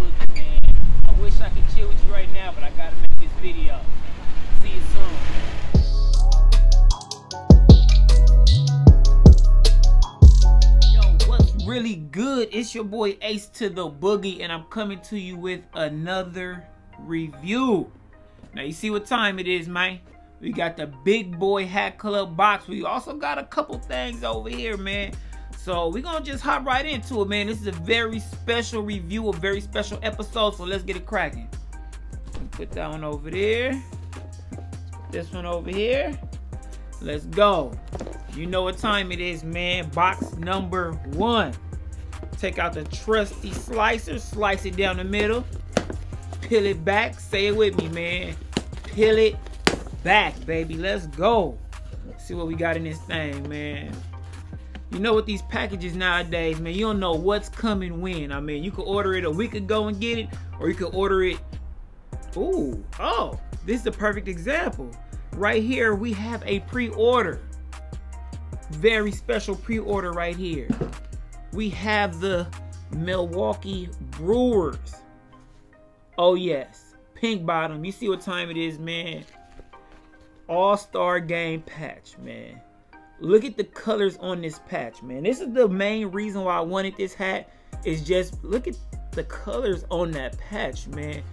Boogie, man. I wish I could chill with you right now, but I gotta make this video. See you soon. Yo, what's really good? It's your boy Ace to the Boogie, and I'm coming to you with another review. Now, you see what time it is, man. We got the Big Boy Hat Club box. We also got a couple things over here, man. So we're going to just hop right into it, man. This is a very special review, a very special episode. So let's get it cracking. Put that one over there. This one over here. Let's go. You know what time it is, man. Box number 1. Take out the trusty slicer. Slice it down the middle. Peel it back. Say it with me, man. Peel it back, baby. Let's go. See what we got in this thing, man. You know, with these packages nowadays, man, you don't know what's coming when. I mean, you could order it a week ago and get it, or you could order it. Ooh, oh, this is the perfect example. Right here, we have a pre-order. Very special pre-order right here. We have the Milwaukee Brewers. Oh, yes. Pink bottom. You see what time it is, man. All-Star Game patch, man. Look at the colors on this patch, man. This is the main reason why I wanted this hat. Is just look at the colors on that patch, man.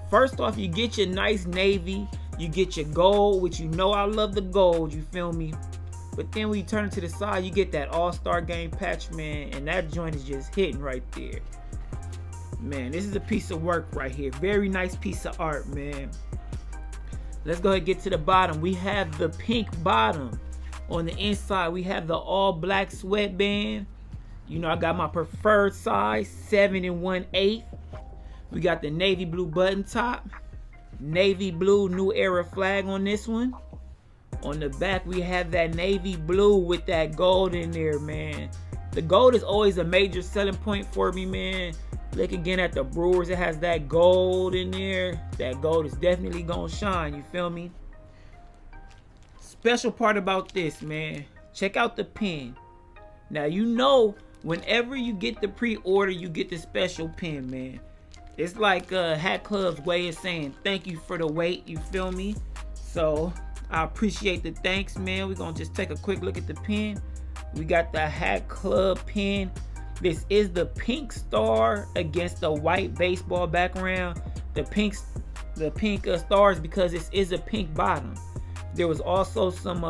First off, you get your nice navy. You get your gold, which you know I love the gold, you feel me? But then when you turn it to the side, you get that All-Star Game patch, man. And that joint is just hitting right there. Man, this is a piece of work right here. Very nice piece of art, man. Let's go ahead and get to the bottom. We have the pink bottom. On the inside, we have the all-black sweatband. You know, I got my preferred size, 7 1/8. We got the navy blue button top. Navy blue New Era flag on this one. On the back, we have that navy blue with that gold in there, man. The gold is always a major selling point for me, man. Look again at the Brewers. It has that gold in there. That gold is definitely gonna shine, you feel me? Special part about this, man, check out the pin. Now, you know, whenever you get the pre-order, you get the special pin, man. It's like Hat Club's way of saying thank you for the wait, you feel me? So I appreciate the thanks, man. We're gonna just take a quick look at the pin. We got the Hat Club pin. This is the pink star against the white baseball background. The pink stars because this is a pink bottom. There was also some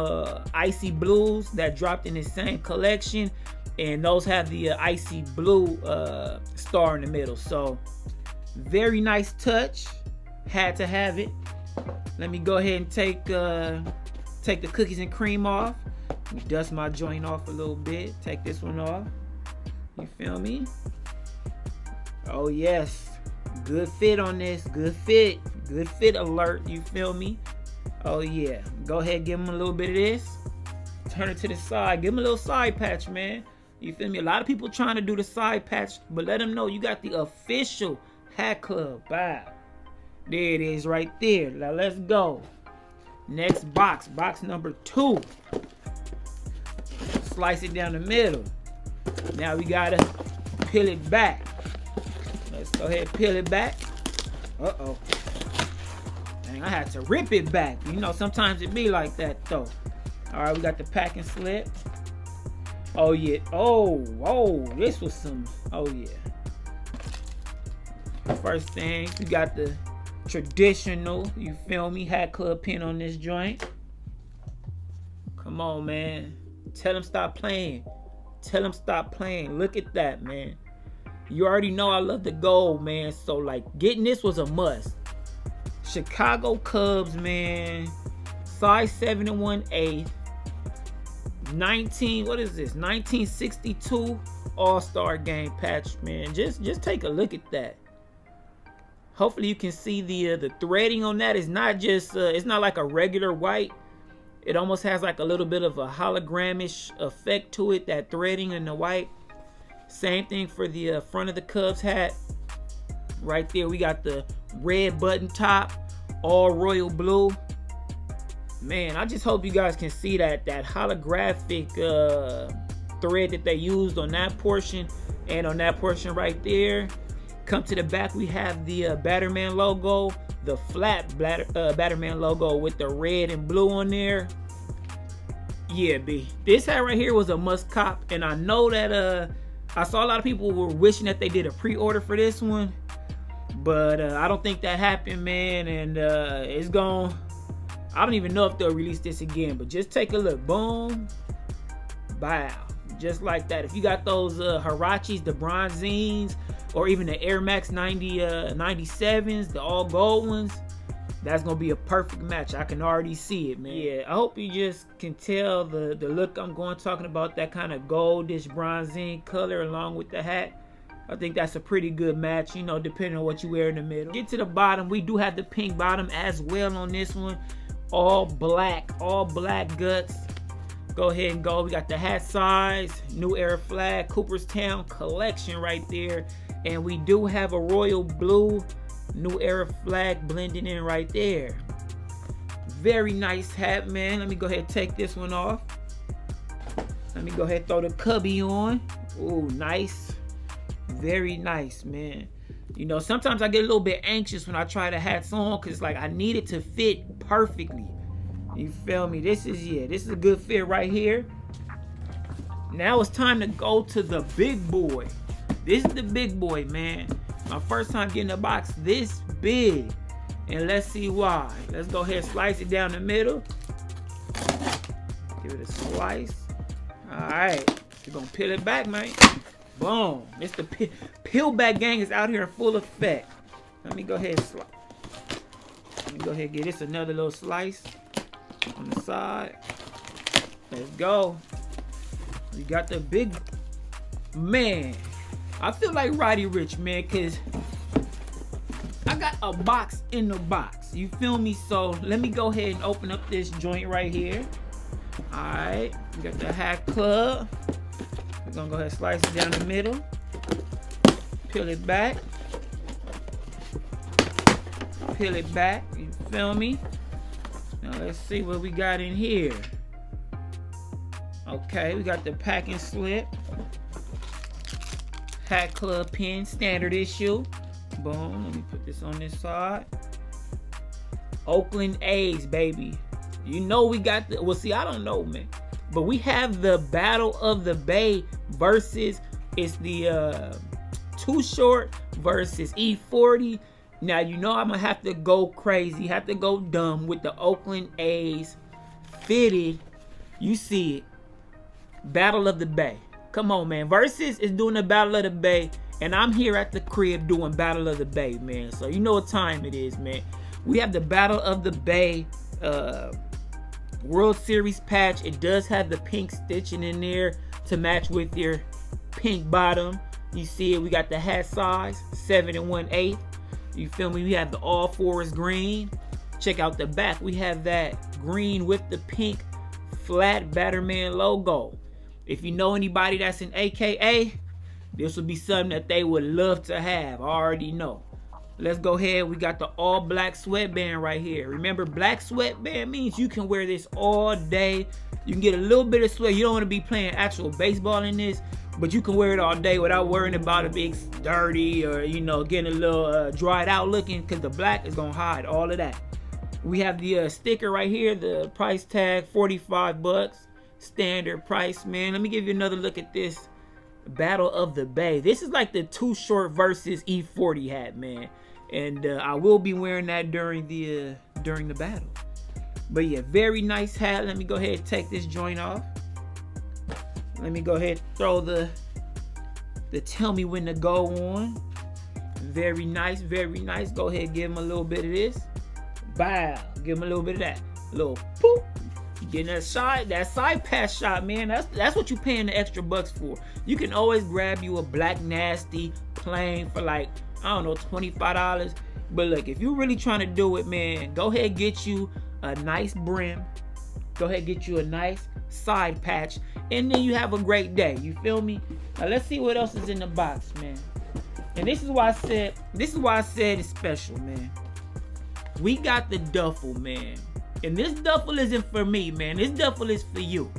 icy blues that dropped in the same collection, and those have the icy blue star in the middle. So very nice touch. Had to have it. Let me go ahead and take the cookies and cream off. Let me dust my joint off a little bit. Take this one off. You feel me? Oh yes, good fit on this. Good fit alert. You feel me? Oh yeah, go ahead and give him a little bit of this. Turn it to the side. Give him a little side patch, man. You feel me? A lot of people trying to do the side patch, but let them know you got the official Hat Club. Wow. There it is right there. Now let's go. Next box. Box number 2. Slice it down the middle. Now we gotta peel it back. Let's go ahead and peel it back. Uh-oh. I had to rip it back. You know, sometimes it be like that though. All right, we got the packing slip. Oh yeah. Oh, this was some. Oh yeah. First thing, we got the traditional, you feel me, Hat Club pin on this joint. Come on, man. Tell them stop playing. Tell them stop playing. Look at that, man. You already know I love the gold, man. So like getting this was a must. Chicago Cubs, man. Size 7 1/8. What is this? 1962 All-Star Game patch, man. Just take a look at that. Hopefully you can see the threading on that. It's not just it's not like a regular white. It almost has like a little bit of a hologramish effect to it, that threading in the white. Same thing for the front of the Cubs hat. Right there, we got the red button top, all royal blue. Man, I just hope you guys can see that holographic thread that they used on that portion and on that portion right there. Come to the back, we have the Batterman logo, the flat Batterman logo with the red and blue on there. Yeah, B. This hat right here was a must cop, and I know that I saw a lot of people were wishing that they did a pre-order for this one, but I don't think that happened, man. And it's gone. I don't even know if they'll release this again, but just take a look. Boom, bow, just like that. If you got those Hirachis, the Bronzines, or even the Air Max 97s, the all gold ones, that's gonna be a perfect match. I can already see it, man. Yeah, I hope you just can tell the look I'm talking about, that kind of goldish bronzine color along with the hat. I think that's a pretty good match, you know, depending on what you wear in the middle. Get to the bottom, we do have the pink bottom as well on this one. All black guts. Go ahead and go. We got the hat size, New Era flag, Cooperstown collection right there. And we do have a royal blue New Era flag blending in right there. Very nice hat, man. Let me go ahead and take this one off. Let me go ahead and throw the cubby on. Ooh, nice. Very nice, man. You know, sometimes I get a little bit anxious when I try the hats on, because like I need it to fit perfectly. You feel me? This is a good fit right here. Now it's time to go to the big boy. This is the big boy, man. My first time getting a box this big. And let's see why. Let's go ahead and slice it down the middle. Give it a slice. Alright. We're gonna peel it back, man. Boom. It's the peel back gang is out here in full effect. Let me go ahead and slice. Let me go ahead and get this another little slice on the side. Let's go. We got the big man. I feel like Roddy Ricch, man, because I got a box in the box. You feel me? So let me go ahead and open up this joint right here. Alright. We got the hat club. We're gonna go ahead and slice it down the middle. Peel it back. Peel it back. You feel me? Now let's see what we got in here. Okay, we got the packing slip. Hat club pin, standard issue. Boom. Let me put this on this side. Oakland A's, baby. You know we got the, well, see, I don't know, man, but we have the Battle of the Bay versus, it's the Too Short versus E40. Now, you know I'm gonna have to go crazy, have to go dumb with the Oakland A's fitted. You see it. Battle of the Bay. Come on, man. Versus is doing the Battle of the Bay, and I'm here at the crib doing Battle of the Bay, man. So you know what time it is, man. We have the Battle of the Bay World Series patch. It does have the pink stitching in there to match with your pink bottom. You see it. We got the hat size 7 1/8. You feel me? We have the all forest green. Check out the back. We have that green with the pink flat Batterman logo. If you know anybody that's an AKA, this would be something that they would love to have. I already know. Let's go ahead. We got the all black sweatband right here. Remember, black sweatband means you can wear this all day. You can get a little bit of sweat. You don't want to be playing actual baseball in this, but you can wear it all day without worrying about it being dirty or, you know, getting a little dried out looking, because the black is going to hide all of that. We have the sticker right here, the price tag, 45 bucks. Standard price, man. Let me give you another look at this Battle of the Bay. This is like the Too Short versus E40 hat, man. And I will be wearing that during the battle. But yeah, very nice hat. Let me go ahead and take this joint off. Let me go ahead and throw the tell me when to go on. Very nice, very nice. Go ahead and give him a little bit of this. Bow. Give him a little bit of that. A little poop. Getting that side pass shot, man. That's what you paying the extra bucks for. You can always grab you a black nasty plain for like, I don't know, $25. But look, if you're really trying to do it, man, go ahead and get you a nice brim. Go ahead and get you a nice side patch, and then you have a great day. You feel me? Now let's see what else is in the box, man. And this is why I said it's special, man. We got the duffel, man. And this duffel isn't for me, man. This duffel is for you.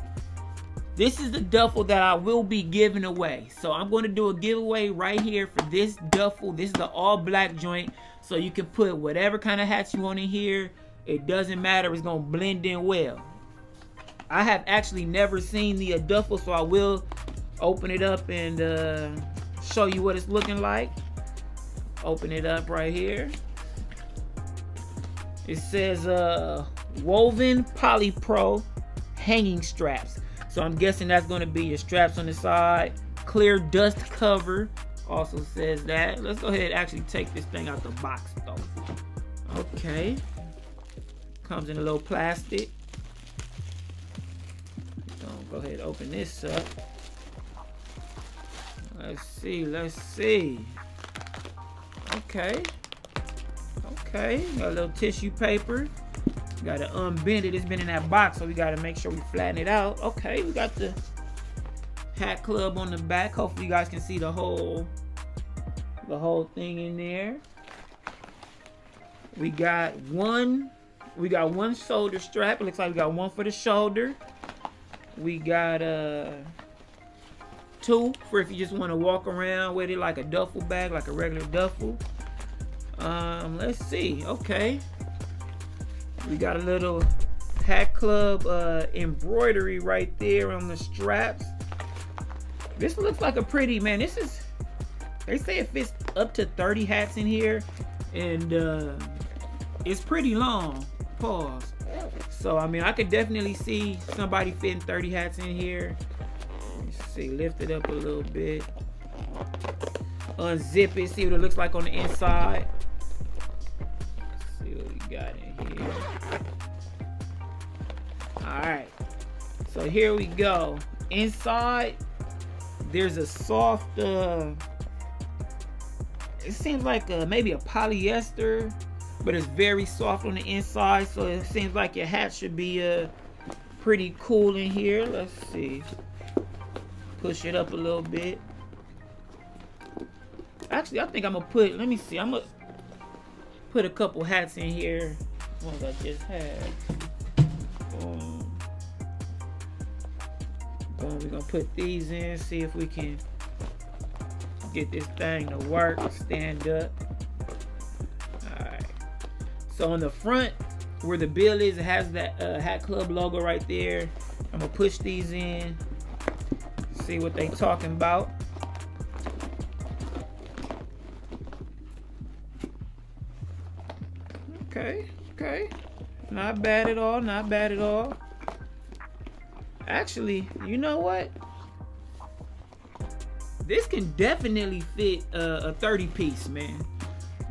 this is the duffel that I will be giving away. So I'm going to do a giveaway right here for this duffel. This is the all black joint. So you can put whatever kind of hats you want in here. It doesn't matter. It's going to blend in well. I have actually never seen the duffel, so I will open it up and show you what it's looking like. Open it up right here. It says woven polypro hanging straps. So I'm guessing that's going to be your straps on the side. Clear dust cover also says that. Let's go ahead and actually take this thing out the box though. Okay. Comes in a little plastic. So go ahead and open this up. Let's see, let's see. Okay. Okay, got a little tissue paper. Got to unbend it. It's been in that box, so we got to make sure we flatten it out. Okay, we got the hat club on the back. Hopefully you guys can see the whole thing in there. We got one shoulder strap. It looks like we got one for the shoulder. We got two for if you just want to walk around with it like a duffel bag, like a regular duffel. Let's see. Okay, we got a little hat club embroidery right there on the straps. This looks like a pretty, man, this is, they say it fits up to 30 hats in here, and it's pretty long. Pause. So I mean, I could definitely see somebody fitting 30 hats in here. Let me see, lift it up a little bit, unzip it, see what it looks like on the inside. Let's see what we got in here. Alright, so here we go. Inside there's a soft it seems like maybe a polyester, but it's very soft on the inside, so it seems like your hat should be pretty cool in here. Let's see, push it up a little bit. Actually, I think I'm gonna put, let me see, I'm gonna put a couple hats in here, ones I just had. We're gonna put these in, see if we can get this thing to work, stand up. Alright, so on the front where the bill is, it has that hat club logo right there. I'm gonna push these in, see what they talking about. Okay, okay, not bad at all, not bad at all. Actually, you know what? This can definitely fit a 30 piece, man.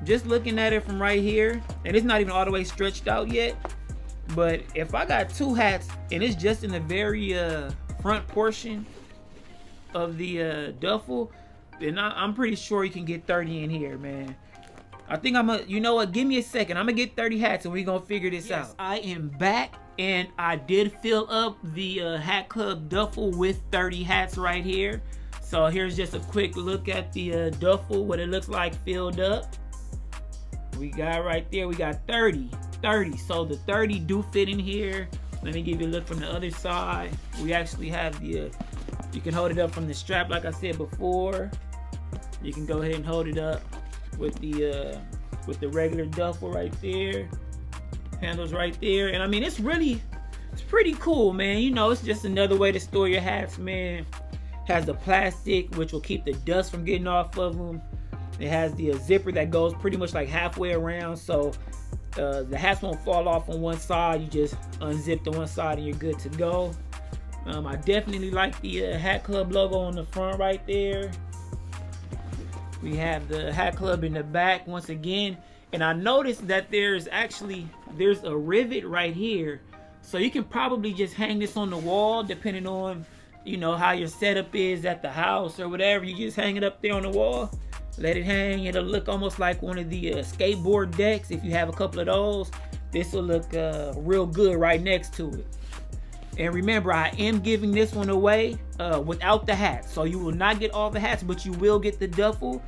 Just looking at it from right here, and it's not even all the way stretched out yet, but if I got two hats and it's just in the very front portion of the duffel, then I'm pretty sure you can get 30 in here, man. I think you know what, give me a second, I'm gonna get 30 hats and we're gonna figure this out. I am back, and I did fill up the hat club duffel with 30 hats right here. So here's just a quick look at the duffel, what it looks like filled up. We got right there, we got 30. So the 30 do fit in here. Let me give you a look from the other side. We actually have the, you can hold it up from the strap like I said before. You can go ahead and hold it up with the regular duffel right there. Handles right there, and I mean, it's pretty cool, man. You know, it's just another way to store your hats, man. Has the plastic, which will keep the dust from getting off of them. It has the zipper that goes pretty much like halfway around, so the hats won't fall off on one side. You just unzip the one side and you're good to go. I definitely like the hat club logo on the front right there. We have the hat club in the back once again, and I noticed that there's a rivet right here, so you can probably just hang this on the wall depending on, you know, how your setup is at the house or whatever. You just hang it up there on the wall, let it hang. It'll look almost like one of the skateboard decks. If you have a couple of those, this will look real good right next to it. And remember, I am giving this one away without the hats, so you will not get all the hats, but you will get the duffel.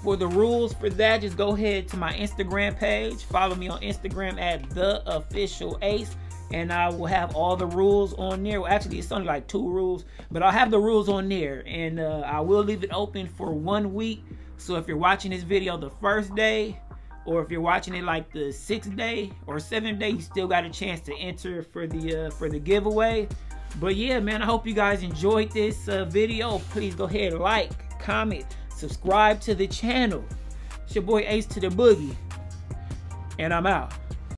For the rules for that, just go ahead to my Instagram page. Follow me on Instagram at @theofficialace, and I will have all the rules on there. Well, actually, it's only like 2 rules, but I'll have the rules on there, and I will leave it open for 1 week. So if you're watching this video the first day, or if you're watching it like the 6th day or 7th day, you still got a chance to enter for the giveaway. But yeah, man, I hope you guys enjoyed this video. Please go ahead, like, comment, subscribe to the channel. It's your boy Ace to the Boogie, and I'm out.